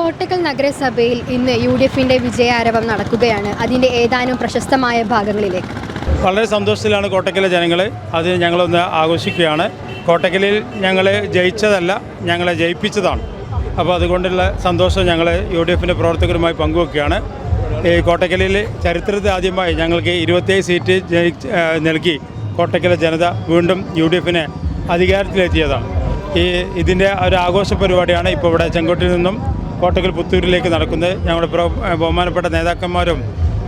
കോട്ടക്കൽ നഗരസഭയിൽ ഇന്ന് UDFന്റെ വിജയാരവം നടക്കുകയാണ്. അതിൻ്റെ ഏതാനും പ്രശസ്തമായ ഭാഗങ്ങളിലേക്ക് വളരെ സന്തോഷത്തിലാണ് കോട്ടക്കലെ ജനങ്ങൾ. അത് ഞങ്ങളൊന്ന് ആഘോഷിക്കുകയാണ്. കോട്ടക്കലിൽ ഞങ്ങൾ ജയിച്ചതല്ല, ഞങ്ങളെ ജയിപ്പിച്ചതാണ്. അപ്പോൾ അതുകൊണ്ടുള്ള സന്തോഷം ഞങ്ങൾ UDFന്റെ പ്രവർത്തകരുമായി പങ്കുവെക്കുകയാണ്. ഈ കോട്ടക്കലിൽ ചരിത്രത്തിൽ ആദ്യമായി ഞങ്ങൾക്ക് 27 സീറ്റ് നൽകി കോട്ടക്കലെ ജനത വീണ്ടും UDFനെ അധികാരത്തിലെത്തിയതാണ്. ഇതിൻ്റെ ഒരു ആഘോഷ പരിപാടിയാണ് ഇപ്പോൾ ഇവിടെ ചെങ്കോട്ടിൽ നിന്നും കോട്ടക്കൽ പുത്തൂരിലേക്ക് നടക്കുന്നത്. ഞങ്ങളുടെ ബഹുമാനപ്പെട്ട നേതാക്കന്മാരും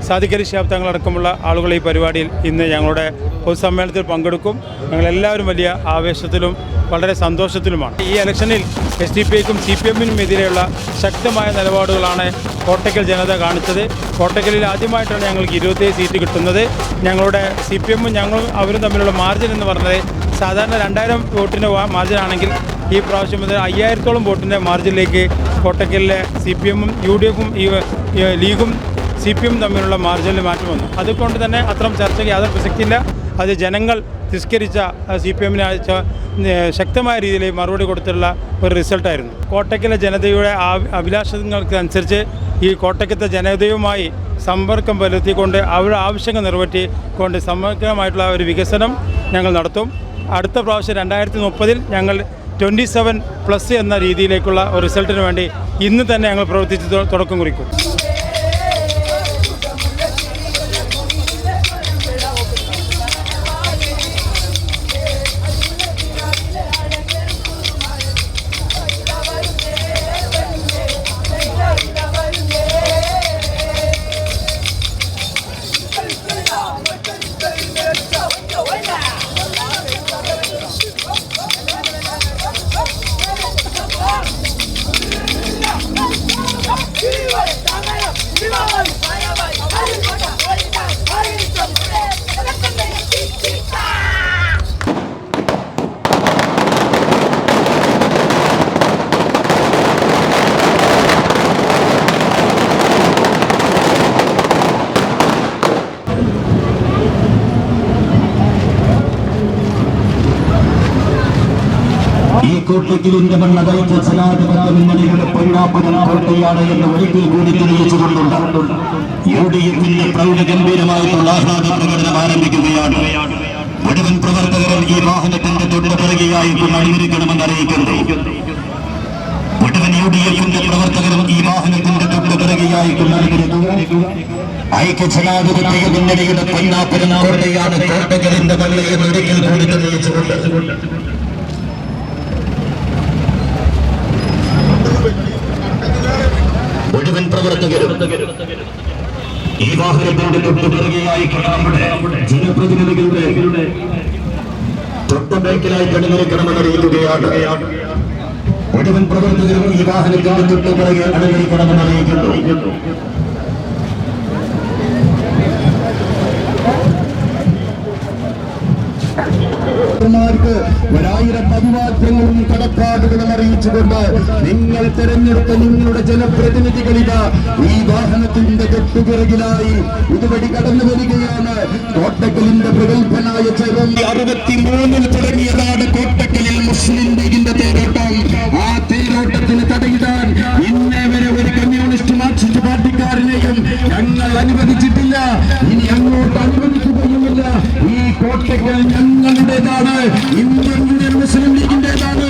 സാദിഖലി ശിഹാബ് തങ്ങളടക്കമുള്ള ആളുകൾ ഈ പരിപാടിയിൽ ഇന്ന് ഞങ്ങളുടെ പൊതുസമ്മേളനത്തിൽ പങ്കെടുക്കും. ഞങ്ങളെല്ലാവരും വലിയ ആവേശത്തിലും വളരെ സന്തോഷത്തിലുമാണ്. ഈ ഇലക്ഷനിൽ SDP-ക്കും CPM-നും എതിരെയുള്ള ശക്തമായ നിലപാടുകളാണ് കോട്ടക്കൽ ജനത കാണിച്ചത്. കോട്ടക്കലിൽ ആദ്യമായിട്ടാണ് ഞങ്ങൾക്ക് 27 സീറ്റ് കിട്ടുന്നത്. ഞങ്ങളുടെ CPM-ഉം ഞങ്ങളും അവരും തമ്മിലുള്ള മാർജിൻ എന്ന് പറഞ്ഞത് സാധാരണ 2000 വോട്ടിൻ്റെ മാർജിനാണെങ്കിൽ ഈ പ്രാവശ്യം 5000-ഓളം വോട്ടിൻ്റെ മാർജിനിലേക്ക് കോട്ടക്കലിലെ CPM-ഉം UDF-ഉം ലീഗും CPM തമ്മിലുള്ള മാർജിനിൽ മാറ്റം വന്നു. അതുകൊണ്ട് തന്നെ അത്തരം ചർച്ചയ്ക്ക് യാതൊരു പ്രസക്തിയില്ല. അത് ജനങ്ങൾ തിരസ്കരിച്ച CPM-ന് അയച്ച ശക്തമായ രീതിയിൽ മറുപടി കൊടുത്തിട്ടുള്ള ഒരു റിസൾട്ടായിരുന്നു. കോട്ടക്കലെ ജനതയുടെ അഭിലാഷങ്ങൾക്ക് അനുസരിച്ച് ഈ കോട്ടക്കത്തെ ജനതയുമായി സമ്പർക്കം പുലർത്തിക്കൊണ്ട് അവരുടെ ആവശ്യങ്ങൾ നിറവേറ്റിക്കൊണ്ട് സമഗ്രമായിട്ടുള്ള ഒരു വികസനം ഞങ്ങൾ നടത്തും. അടുത്ത പ്രാവശ്യം 2030 ഞങ്ങൾ 27+ എന്ന രീതിയിലേക്കുള്ള ഒരു റിസൾട്ടിന് വേണ്ടി ഇന്ന് തന്നെ ഞങ്ങൾ പ്രവർത്തിച്ച് തുടക്കം കുറിക്കും. ഈ കോട്ടക്കലിന്റെ മണ്ണതൈക്യ ജനാധിപത്യങ്ങളുടെ പൊന്നാപ്പുരം കോട്ടയാണ് എന്ന് ഒരിക്കൽ കൂടി തെളിയിച്ചുകൊണ്ടുണ്ട് UDFന്റെ പ്രൗഢഗംഭീരമായിട്ടുള്ള ആഹ്ലാദ പ്രകടനം ആരംഭിക്കുകയാണ്. മുഴുവൻ പ്രവർത്തകരും ഈ വാഹനത്തിന്റെ തൊട്ടുപിറകെയായി അണിനിരക്കണമെന്ന് അറിയിക്കുന്നു. മുഴുവൻ UDFന്റെ പ്രവർത്തകരും ഈ വാഹനത്തിന്റെ തൊട്ടുപിറകെയായി അണിനിരക്കുക. ഐക്യ ജനാധിപത്യ മുന്നണിയുടെ പൊന്നാപ്പുരം കോട്ടയാണ് കോട്ടക്കലിന്റെ മണ്ണ് എന്ന് ഒരിക്കൽ കൂടി തെളിയിച്ചുകൊണ്ട് മുഴുവൻ പ്രവർത്തകരും ഈ വാഹനത്തിന്റെ തൊട്ടുപിറകെയായി നമ്മുടെ ജനപ്രതിനിധികളുടെ തൊട്ടുബേക്കിലായി അണിനിരക്കണമെന്ന് അറിയിക്കുകയാണ്. മുഴുവൻ പ്രവർത്തകരും ഈ വാഹനത്തിന്റെ തൊട്ടുപിറകെ അണിനിരക്കണമെന്ന് അറിയിക്കുന്നു. ഒരായിരം അഭിവാദ്യങ്ങളും കടപ്പാടുകളും അറിയിച്ചുകൊണ്ട് നിങ്ങൾ തെരഞ്ഞെടുത്ത നിങ്ങളുടെ ജനപ്രതിനിധികളിത ഈ വാഹനത്തിന്റെ തൊട്ടുപിറകിലായി ഇതുവഴി കടന്നു വരികയാണ്. കോട്ടക്കലിന്റെ പ്രഗത്ഭനായ ചെറും 63 തുടങ്ങിയതാണ് കോട്ടക്കലിൽ മുസ്ലിം ലീഗിന്റെ തേരോട്ടം. ആ തേരോട്ടത്തിന് തടയിടാൻ ഇന്നേ വരെ ഒരു കമ്മ്യൂണിസ്റ്റ് മാർക്സിസ്റ്റ് പാർട്ടിക്കാരനെയും ഞങ്ങൾ അനുവദിച്ചിട്ടില്ല, ഇനി അങ്ങോട്ട് അനുവദിക്കുകയുമില്ല. ഈ കോട്ടക്കൽ ഞങ്ങളുടേതാണ്, ഇന്ത്യൻ യൂണിയൻ മുസ്ലിം ലീഗിന്റേതാണ്,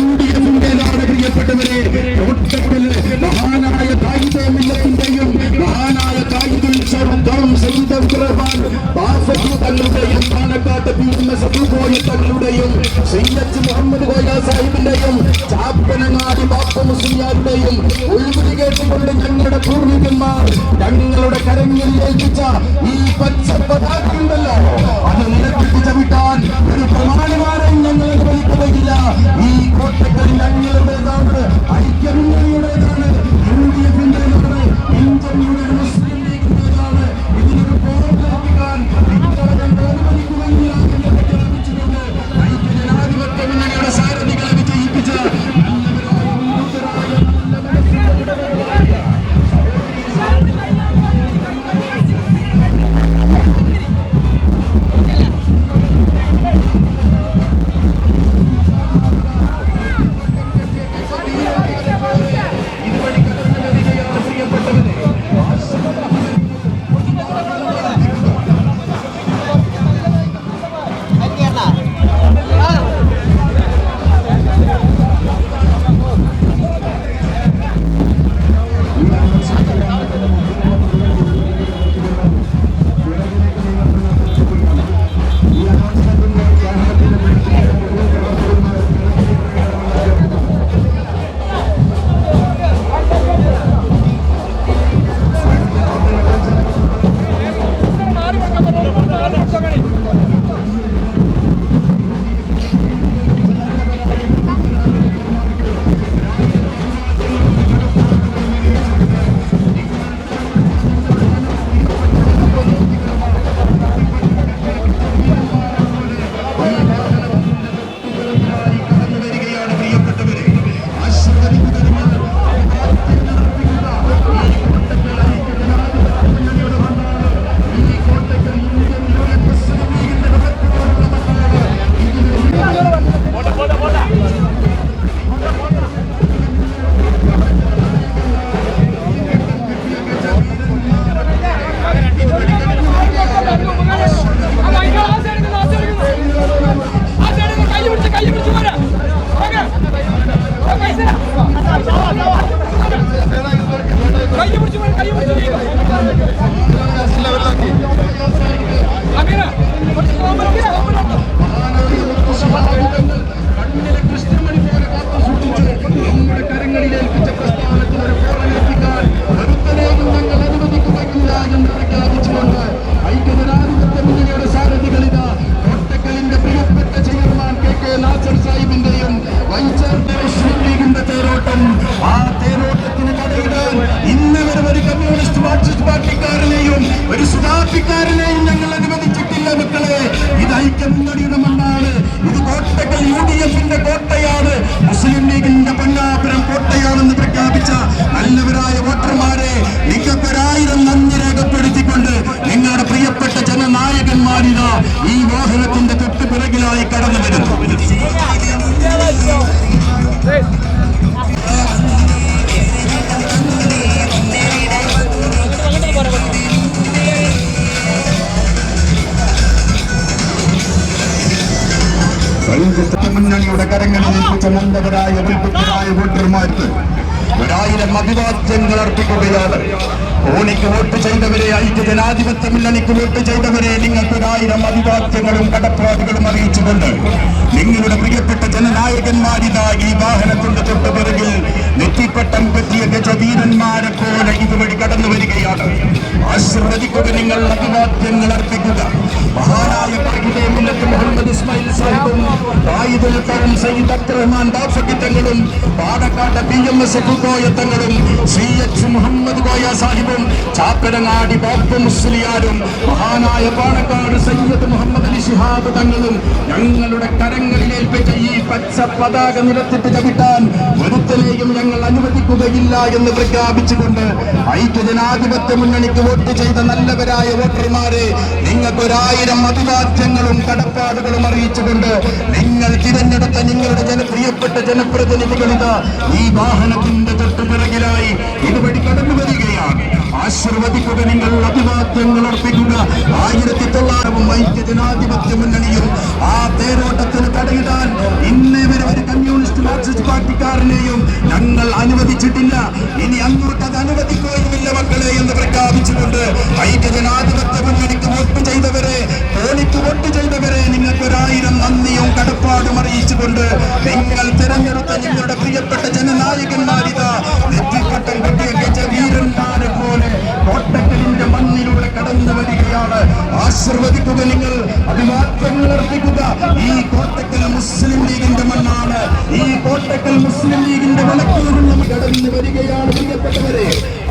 UDFന്റേതാണ്. പ്രിയപ്പെട്ടവരെ, കോട്ടക്കൽ മഹാനായ തായിദുമില്ലത്തിന്റെയും മഹാനായ തായിദുൽ ശർദം സയ്യിദ് അബ്ദുർ റഹ്മാൻ ബാഫഖി തങ്ങളുടെയും പാണക്കാട്ട് PMS അബൂബോയ് തങ്ങളുടെയും സയ്യിദ് മുഹമ്മദ് കോയ സാഹിബിന്റെയും ചാപ്പനങ്ങാടി ബാപ്പ മുസ്ലിയാരുടെയും ഒഴിവുതി കേട്ടുകൊണ്ട് ഞങ്ങളുടെ പൂർവികന്മാർ ഞങ്ങളുടെ കരങ്ങളിൽ ഏൽപ്പിച്ച ഈ പച്ച പതാകയുണ്ടല്ലോ, അത് നിലത്തിട്ട് ചവിട്ടാൻ ഒരു പ്രമാണമാരെയും ഞങ്ങൾ അനുവദിക്കുകയില്ല. ഈ കോട്ടക്കൽ ഞങ്ങളുടേതാണ്, ഐക്യമുന്നണിയുടേതാണ്, UDFന്റേതാണ്, ഇന്ത്യൻ യൂണിയൻ മുസ്ലിം ലീഗിന്റേതാണ്. ഇതിനൊരു പോരാട്ടം അനുവദിക്കുകയില്ല എന്ന് പ്രഖ്യാപിച്ചുകൊണ്ട് ഐക്യ ജനാധിപത്യ മുന്നണിയുടെ സാരഥികളെ വിജയിപ്പിച്ച പാർട്ടിക്കാരനെയും ഞങ്ങൾ അനുവദിച്ചിട്ടില്ല മക്കളെ. ഇത് ഐക്യമുന്നണിയുടെ മണ്ണാണ്. ഇത് കോട്ടക്കൽ UDFന്റെ കോട്ടയാണ്. മുസ്ലിം ലീഗിന്റെ പൊന്നാപുരം കോട്ടയാണെന്ന് പ്രഖ്യാപിച്ച നല്ലവരായ വോട്ടർമാരെ നിങ്ങൾക്കൊരായിരം നന്ദി രേഖപ്പെടുത്തിക്കൊണ്ട് നിങ്ങളുടെ പ്രിയപ്പെട്ട ജനനായകന്മാരിതാ ഈ വാഹനത്തിന്റെ തൊട്ട് പിറകിലായി കടന്നു വരുന്നു. മുന്നണിയുടെ കരങ്ങളിൽ ഏൽപ്പിച്ച നല്ലവരായ വിൽപ്പറ്റരായ വോട്ടർമാർക്ക് 1000 അഭിവാദ്യങ്ങൾ അർപ്പിക്കുകയാണ്. കോണിക്ക് വോട്ട് ചെയ്തവരെ, ഐക്യജനാധിപത്യ മുന്നണിക്ക് വോട്ട് ചെയ്തവരെ നിങ്ങൾക്ക് 1000 അഭിവാദ്യങ്ങളും കടപ്പാടുകളും അറിയിച്ചുകൊണ്ട് നിങ്ങളുടെ പ്രിയപ്പെട്ട ജനനായകന്മാരിതാ ഈ വാഹനത്തിന്റെ തൊട്ട് പിറകിൽ നെറ്റിപ്പട്ടം പറ്റിയ ഗജവീരന്മാരെ പോലെ ഇതുവഴി കടന്നു വരികയാണ്. ആശീർവദിക്കുക, നിങ്ങൾ അഭിവാദ്യങ്ങൾ അർപ്പിക്കുക. മഹാനായ മുഹമ്മദ് ഇസ്മായിൽ സാഹിബും ആയിദുൽ കരം സയ്യിദ് അബ്ദുറഹ്മാൻ ബാഫക്കി തങ്ങളും പാണക്കാട് BMS കോയ തങ്ങളും CH മുഹമ്മദ് കോയ സാഹിബും ചാപ്പരങ്ങാടി ബാപ്പു മുസ്ലിയാരും മഹാനായ പാണക്കാട് സയ്യിദ് മുഹമ്മദ് അലി ശിഹാബ് തങ്ങളും ഞങ്ങളുടെ കരങ്ങളിൽ ഏൽപ്പിച്ച ഈ പച്ച പതാക നിലത്തിട്ട് ചവിട്ടാൻ ഒരുത്തനെയും ഞങ്ങൾ അനുവദിക്കുകയില്ല എന്ന് പ്രഖ്യാപിച്ചുകൊണ്ട് ഐക്യജനാധിപത്യ മുന്നണിക്ക് വോട്ട് ചെയ്ത നല്ലവരായ വോട്ടർമാരെ നിങ്ങൾക്ക് 1000 അഭിവാദ്യങ്ങളും കടപ്പാടുകളും അറിയിച്ചുകൊണ്ട് നിങ്ങൾ തിരഞ്ഞെടുത്ത നിങ്ങളുടെ പ്രിയപ്പെട്ട ജനപ്രതിനിധികളിത ഈ വാഹനത്തിന്റെ തൊട്ടു പിറകിലായി ഇതുവഴി കടന്നു വരികയാണ്. ആശീർവദിക്കുക, നിങ്ങൾ അഭിവാദ്യങ്ങൾ അർപ്പിക്കുക. 1900 ഐക്യജനാധിപത്യ മുന്നണിയും ആ തേരോട്ടത്തിന് തടയിടാൻ ഇന്നേ വരെ ഒരു കമ്മ്യൂണിസ്റ്റ് മാർക്സിസ്റ്റ് പാർട്ടിക്കാരനെയും ഞങ്ങൾ അനുവദിച്ചിട്ടില്ല. ഇനി അങ്ങോട്ട് അത് അനുവദിക്കുകയുമില്ല മക്കളെ എന്ന് പ്രഖ്യാപിച്ചുകൊണ്ട് ഐക്യജനാധിപത്യ മുന്നണിക്ക് വോട്ട് ചെയ്തവരെ, കോണിക്ക് വോട്ട് ചെയ്തവരെ നിങ്ങൾക്ക് 1000 നന്ദിയും കടപ്പാടും അറിയിച്ചുകൊണ്ട് നിങ്ങൾ തിരഞ്ഞെടുത്ത നിങ്ങളുടെ പ്രിയപ്പെട്ട ജനനായകന്മാരിതാ നെറ്റിപ്പട്ടം കെട്ടിയ ഗജവീരന്മാരെ പോലെ കോട്ടക്കലിന്റെ മണ്ണിലൂടെ കടന്നു വരികയാണ്. ആശീർവദിക്കുക, നിങ്ങൾ അഭിവാദ്യങ്ങൾ അർപ്പിക്കുക. ഈ കോട്ടക്കൽ മുസ്ലിം ലീഗിന്റെ മണ്ണാണ്. ഈ കോട്ടക്കൽ മുസ്ലിം ലീഗിന്റെ വിളക്കൂറിൽ കടന്നു വരികയാണ്. പ്രിയപ്പെട്ടവരെ,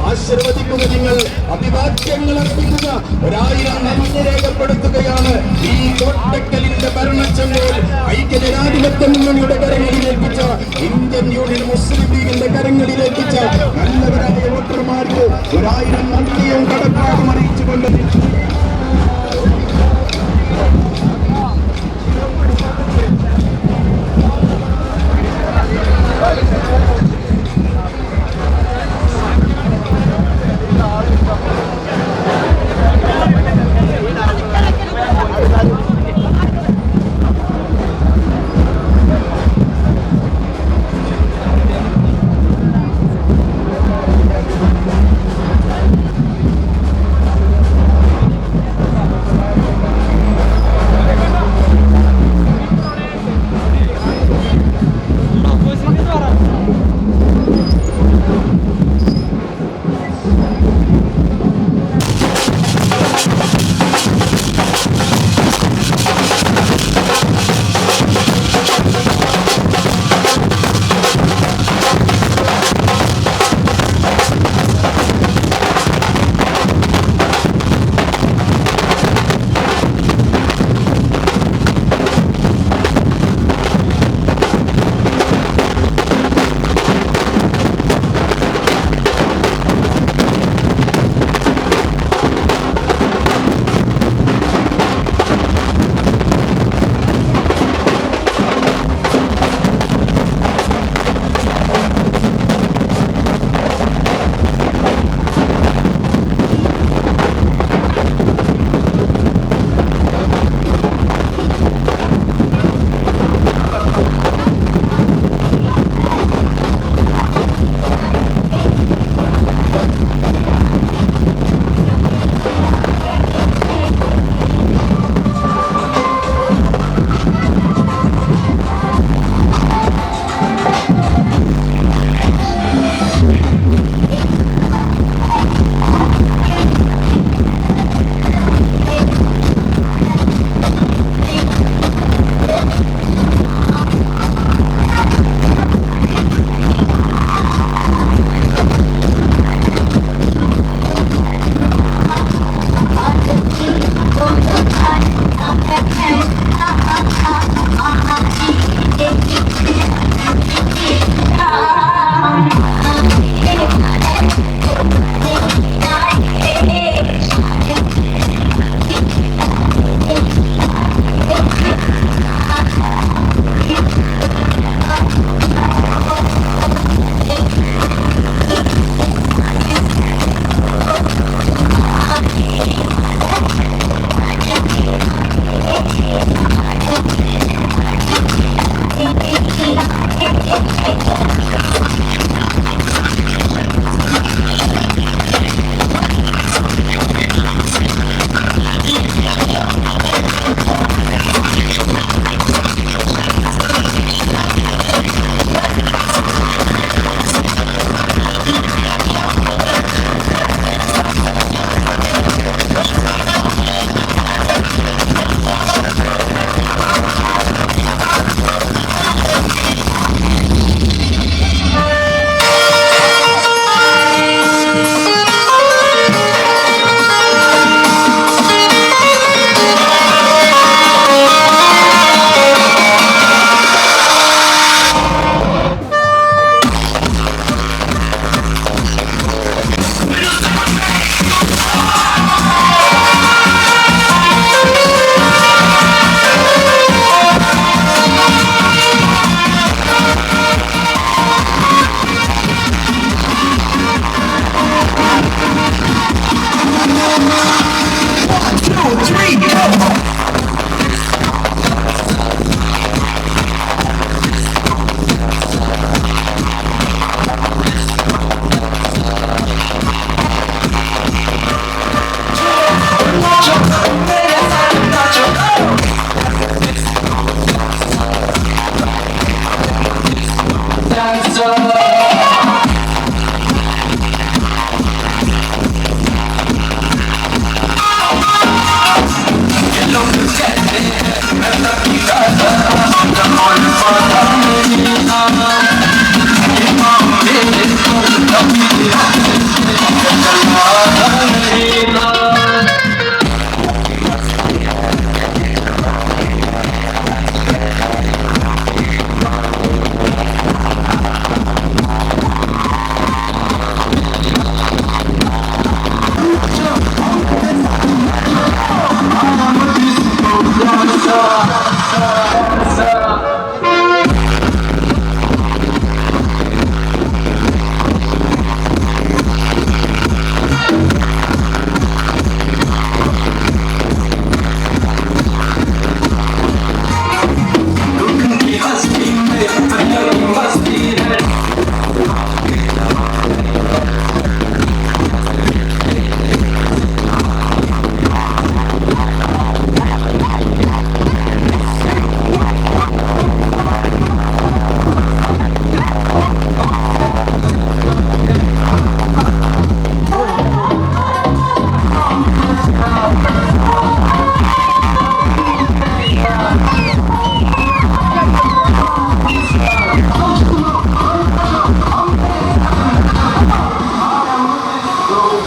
ആശീർവദിക്കുക, നിങ്ങൾ അഭിവാദ്യങ്ങൾ അർപ്പിക്കുക. 1000 നന്ദി രേഖപ്പെടുത്തുകയാണ്. ഈ കോട്ടക്കലിന്റെ ഭരണച്ചെങ്കോൽ ഐക്യജനാധിപത്യ മുന്നണിയുടെ കരങ്ങളിലേൽപ്പിച്ച ഇന്ത്യൻ യൂണിയൻ മുസ്ലിം ലീഗിന്റെ കരങ്ങളിലേൽപ്പിച്ച നല്ലവരായ വോട്ടർമാർക്ക് 1000 നന്ദിയും കടപ്പാടും അറിയിച്ചുകൊണ്ട്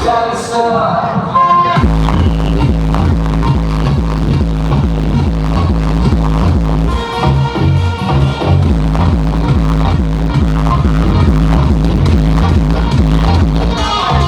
Yes, sir.